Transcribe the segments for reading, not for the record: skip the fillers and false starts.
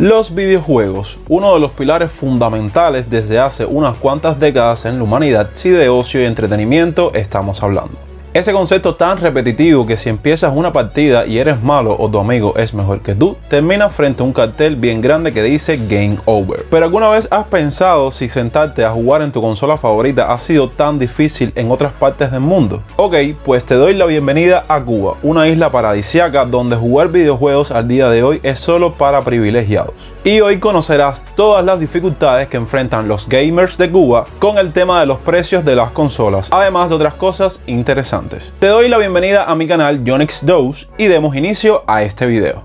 Los videojuegos, uno de los pilares fundamentales desde hace unas cuantas décadas en la humanidad, si de ocio y entretenimiento estamos hablando. Ese concepto tan repetitivo que si empiezas una partida y eres malo o tu amigo es mejor que tú, termina frente a un cartel bien grande que dice Game Over. Pero ¿alguna vez has pensado si sentarte a jugar en tu consola favorita ha sido tan difícil en otras partes del mundo? Ok, pues te doy la bienvenida a Cuba, una isla paradisíaca donde jugar videojuegos al día de hoy es solo para privilegiados. Y hoy conocerás todas las dificultades que enfrentan los gamers de Cuba con el tema de los precios de las consolas, además de otras cosas interesantes. Te doy la bienvenida a mi canal Yonix2 y demos inicio a este video.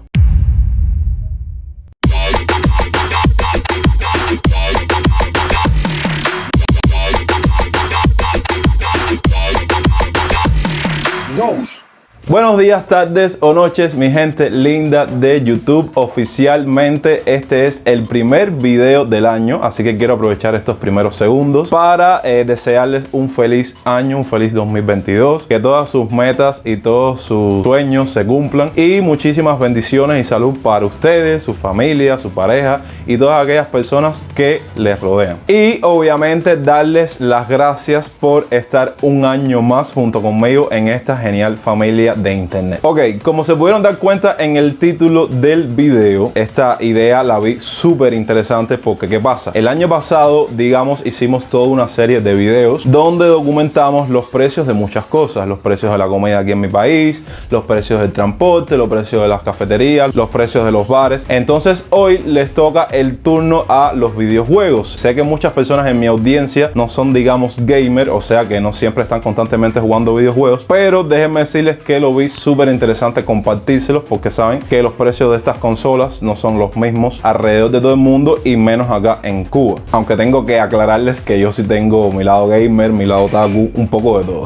Buenos días, tardes o noches, mi gente linda de YouTube. Oficialmente este es el primer video del año, así que quiero aprovechar estos primeros segundos para desearles un feliz año, un feliz 2022, que todas sus metas y todos sus sueños se cumplan y muchísimas bendiciones y salud para ustedes, su familia, su pareja y todas aquellas personas que les rodean. Y obviamente darles las gracias por estar un año más junto conmigo en esta genial familia de internet. Ok, como se pudieron dar cuenta en el título del video, esta idea la vi súper interesante porque ¿qué pasa? El año pasado, digamos, hicimos toda una serie de videos donde documentamos los precios de muchas cosas, los precios de la comida aquí en mi país, los precios del transporte, los precios de las cafeterías, los precios de los bares. Entonces hoy les toca el turno a los videojuegos. Sé que muchas personas en mi audiencia no son, digamos, gamer, o sea que no siempre están constantemente jugando videojuegos, pero déjenme decirles que lo vi súper interesante compartírselos porque saben que los precios de estas consolas no son los mismos alrededor de todo el mundo y menos acá en Cuba. Aunque tengo que aclararles que yo sí tengo mi lado gamer, mi lado otaku, un poco de todo.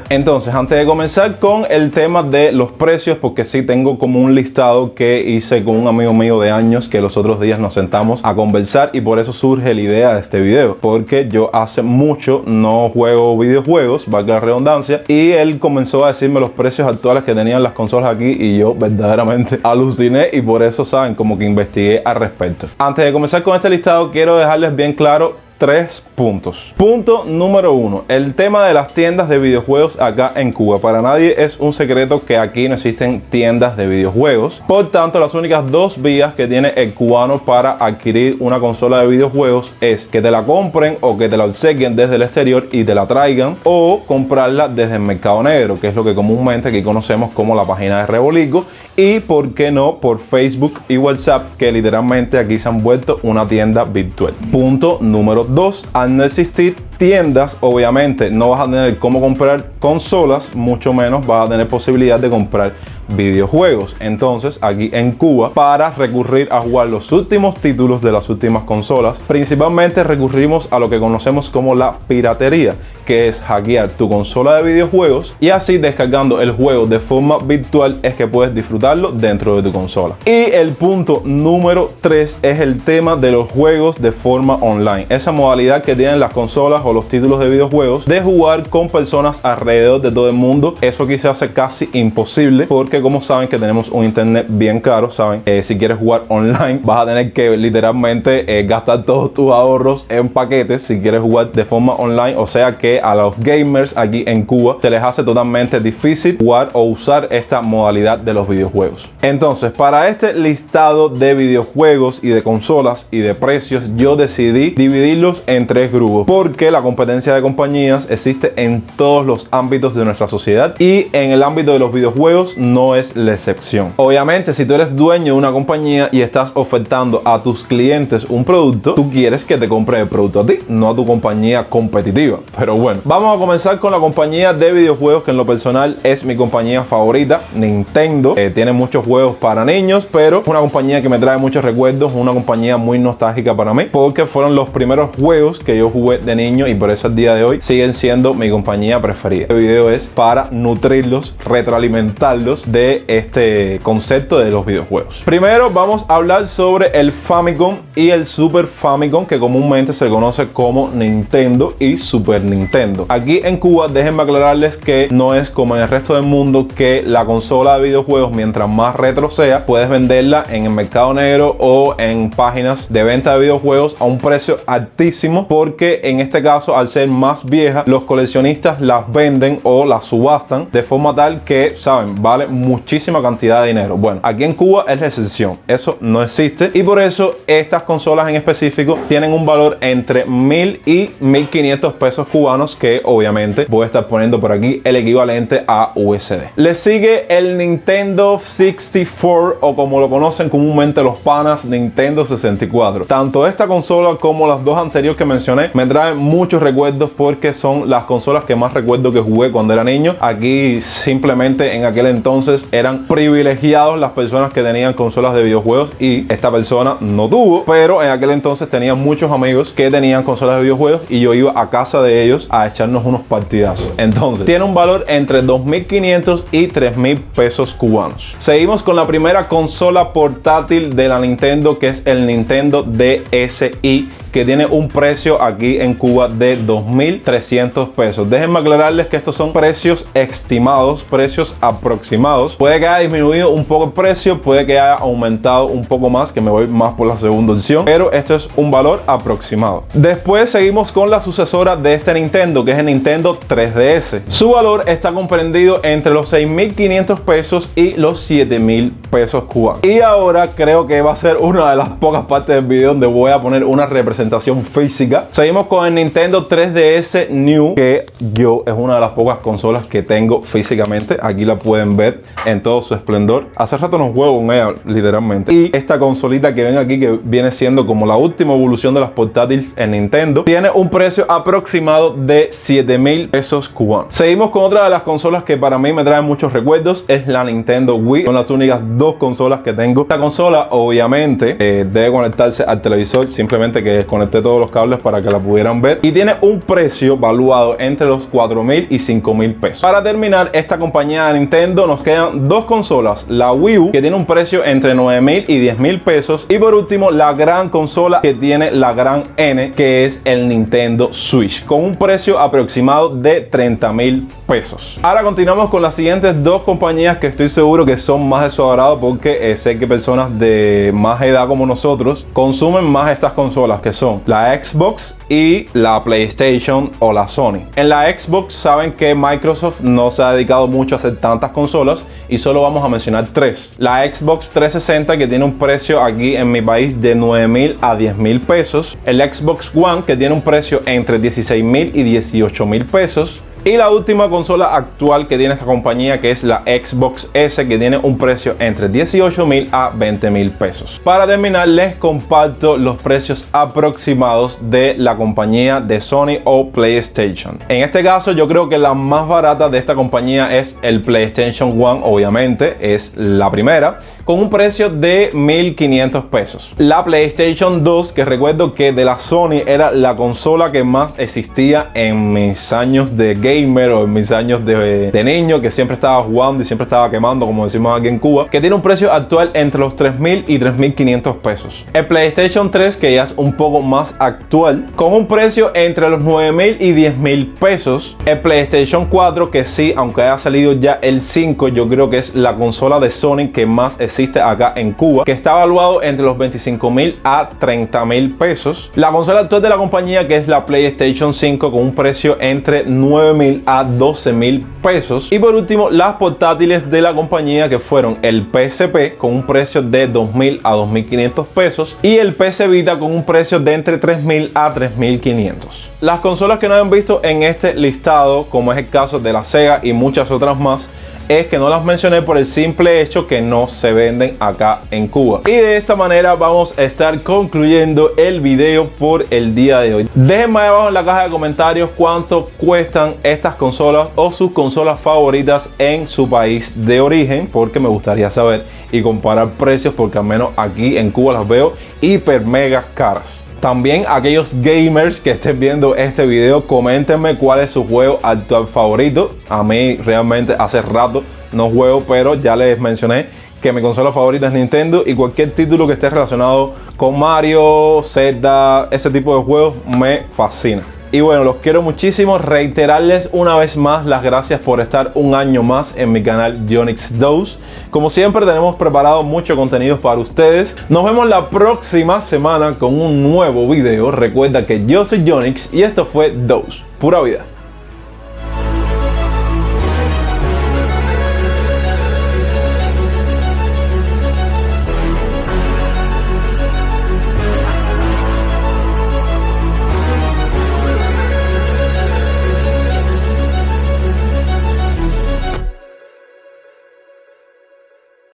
Entonces, antes de comenzar con el tema de los precios, porque sí tengo como un listado que hice con un amigo mío de años que los otros días nos sentamos a conversar y por eso surge la idea de este video, porque yo hace mucho no juego videojuegos, valga la redundancia, y él comenzó a decirme los precios actuales que tenían las consolas aquí y yo verdaderamente aluciné y por eso, saben, como que investigué al respecto. Antes de comenzar con este listado, quiero dejarles bien claro 3 puntos. Punto número 1, el tema de las tiendas de videojuegos acá en Cuba. Para nadie es un secreto que aquí no existen tiendas de videojuegos. Por tanto, las únicas dos vías que tiene el cubano para adquirir una consola de videojuegos es que te la compren o que te la obsequien desde el exterior y te la traigan, o comprarla desde el mercado negro, que es lo que comúnmente aquí conocemos como la página de Rebolico, y por qué no por Facebook y WhatsApp, que literalmente aquí se han vuelto una tienda virtual. Punto número 2, al no existir tiendas, obviamente no vas a tener cómo comprar consolas, mucho menos vas a tener posibilidad de comprar videojuegos. Entonces aquí en Cuba, para recurrir a jugar los últimos títulos de las últimas consolas, principalmente recurrimos a lo que conocemos como la piratería, que es hackear tu consola de videojuegos y así, descargando el juego de forma virtual, es que puedes disfrutarlo dentro de tu consola. Y el punto número 3 es el tema de los juegos de forma online, esa modalidad que tienen las consolas o los títulos de videojuegos de jugar con personas alrededor de todo el mundo. Eso aquí se hace casi imposible porque, como saben, que tenemos un internet bien caro, saben, si quieres jugar online vas a tener que literalmente gastar todos tus ahorros en paquetes si quieres jugar de forma online, o sea que a los gamers aquí en Cuba se les hace totalmente difícil jugar o usar esta modalidad de los videojuegos. Entonces, para este listado de videojuegos y de consolas y de precios, yo decidí dividirlos en 3 grupos porque la competencia de compañías existe en todos los ámbitos de nuestra sociedad y en el ámbito de los videojuegos no es la excepción. Obviamente, si tú eres dueño de una compañía y estás ofertando a tus clientes un producto, tú quieres que te compren el producto a ti, no a tu compañía competitiva. Pero bueno, vamos a comenzar con la compañía de videojuegos que en lo personal es mi compañía favorita, Nintendo. Tiene muchos juegos para niños, pero es una compañía que me trae muchos recuerdos, una compañía muy nostálgica para mí, porque fueron los primeros juegos que yo jugué de niño y por eso el día de hoy siguen siendo mi compañía preferida. Este video es para nutrirlos, retroalimentarlos de este concepto de los videojuegos. Primero vamos a hablar sobre el Famicom y el Super Famicom, que comúnmente se conoce como Nintendo y Super Nintendo. Aquí en Cuba, déjenme aclararles que no es como en el resto del mundo, que la consola de videojuegos, mientras más retro sea, puedes venderla en el mercado negro o en páginas de venta de videojuegos a un precio altísimo, porque en este caso, al ser más vieja, los coleccionistas las venden o las subastan de forma tal que, saben, vale muchísima cantidad de dinero. Bueno, aquí en Cuba es la excepción, eso no existe, y por eso estas consolas en específico tienen un valor entre 1.000 y 1.500 pesos cubanos, que obviamente voy a estar poniendo por aquí el equivalente a USD. Le sigue el Nintendo 64, o como lo conocen comúnmente los panas, Nintendo 64. Tanto esta consola como las dos anteriores que mencioné me traen muchos recuerdos, porque son las consolas que más recuerdo que jugué cuando era niño. Aquí simplemente en aquel entonces eran privilegiados las personas que tenían consolas de videojuegos, y esta persona no tuvo, pero en aquel entonces tenía muchos amigos que tenían consolas de videojuegos y yo iba a casa de ellos a echarnos unos partidazos. Entonces tiene un valor entre 2.500 y 3.000 pesos cubanos. Seguimos con la primera consola portátil de la Nintendo, que es el Nintendo DSi, que tiene un precio aquí en Cuba de 2.300 pesos. Déjenme aclararles que estos son precios estimados, precios aproximados. Puede que haya disminuido un poco el precio, puede que haya aumentado un poco más, que me voy más por la segunda opción, pero esto es un valor aproximado. Después seguimos con la sucesora de este Nintendo, que es el Nintendo 3DS. Su valor está comprendido entre los 6.500 pesos y los 7.000 pesos cubanos. Y ahora creo que va a ser una de las pocas partes del video donde voy a poner una representación física. Seguimos con el Nintendo 3DS New, que yo es una de las pocas consolas que tengo físicamente. Aquí la pueden ver en todo su esplendor. Hace rato no juego con ella, literalmente. Y esta consolita que ven aquí, que viene siendo como la última evolución de las portátiles en Nintendo, tiene un precio aproximado de 7.000 pesos cubanos. Seguimos con otra de las consolas que para mí me trae muchos recuerdos, es la Nintendo Wii. Son las únicas dos consolas que tengo. Esta consola obviamente debe conectarse al televisor, simplemente que conecté todos los cables para que la pudieran ver, y tiene un precio valuado entre los 4.000 y 5.000 pesos. Para terminar esta compañía de Nintendo, nos quedan dos consolas: la Wii U, que tiene un precio entre 9.000 y 10.000 pesos, y por último la gran consola que tiene la gran N, que es el Nintendo Switch, con un precio aproximado de 30.000 pesos. Ahora continuamos con las siguientes dos compañías que estoy seguro que son más de su agrado, porque sé que personas de más edad como nosotros consumen más estas consolas, que son la Xbox y la PlayStation o la Sony. En la Xbox saben que Microsoft no se ha dedicado mucho a hacer tantas consolas, y solo vamos a mencionar tres. La Xbox 360, que tiene un precio aquí en mi país de 9.000 a 10.000 pesos. El Xbox One, que tiene un precio entre 16.000 y 18.000 pesos. Y la última consola actual que tiene esta compañía, que es la Xbox S, que tiene un precio entre 18.000 a 20.000 pesos. Para terminar, les comparto los precios aproximados de la compañía de Sony o PlayStation. En este caso, yo creo que la más barata de esta compañía es el PlayStation One, obviamente, es la primera, con un precio de 1.500 pesos. La PlayStation 2, que recuerdo que de la Sony era la consola que más existía en mis años de gamer o en mis años de niño, que siempre estaba jugando y siempre estaba quemando, como decimos aquí en Cuba, que tiene un precio actual entre los 3.000 y 3.500 pesos. El PlayStation 3, que ya es un poco más actual, con un precio entre los 9.000 y 10.000 pesos. El PlayStation 4, que sí, aunque haya salido ya el 5, yo creo que es la consola de Sony que más existe acá en Cuba, que está evaluado entre los 25.000 a 30.000 pesos. La consola actual de la compañía, que es la PlayStation 5, con un precio entre 9.000 a 12.000 pesos. Y por último, las portátiles de la compañía, que fueron el PSP, con un precio de 2.000 a 2.500 pesos, y el PS Vita, con un precio de entre 3.000 a 3.500. Las consolas que no han visto en este listado, como es el caso de la Sega y muchas otras más, es que no las mencioné por el simple hecho que no se venden acá en Cuba. Y de esta manera vamos a estar concluyendo el video por el día de hoy. Déjenme ahí abajo en la caja de comentarios cuánto cuestan estas consolas o sus consolas favoritas en su país de origen, porque me gustaría saber y comparar precios, porque al menos aquí en Cuba las veo hiper mega caras. También aquellos gamers que estén viendo este video, coméntenme cuál es su juego actual favorito. A mí realmente hace rato no juego, pero ya les mencioné que mi consola favorita es Nintendo y cualquier título que esté relacionado con Mario, Zelda, ese tipo de juegos me fascina. Y bueno, los quiero muchísimo. Reiterarles una vez más las gracias por estar un año más en mi canal Yonix2. Como siempre, tenemos preparado mucho contenido para ustedes. Nos vemos la próxima semana con un nuevo video. Recuerda que yo soy Yonix y esto fue Dose, pura vida.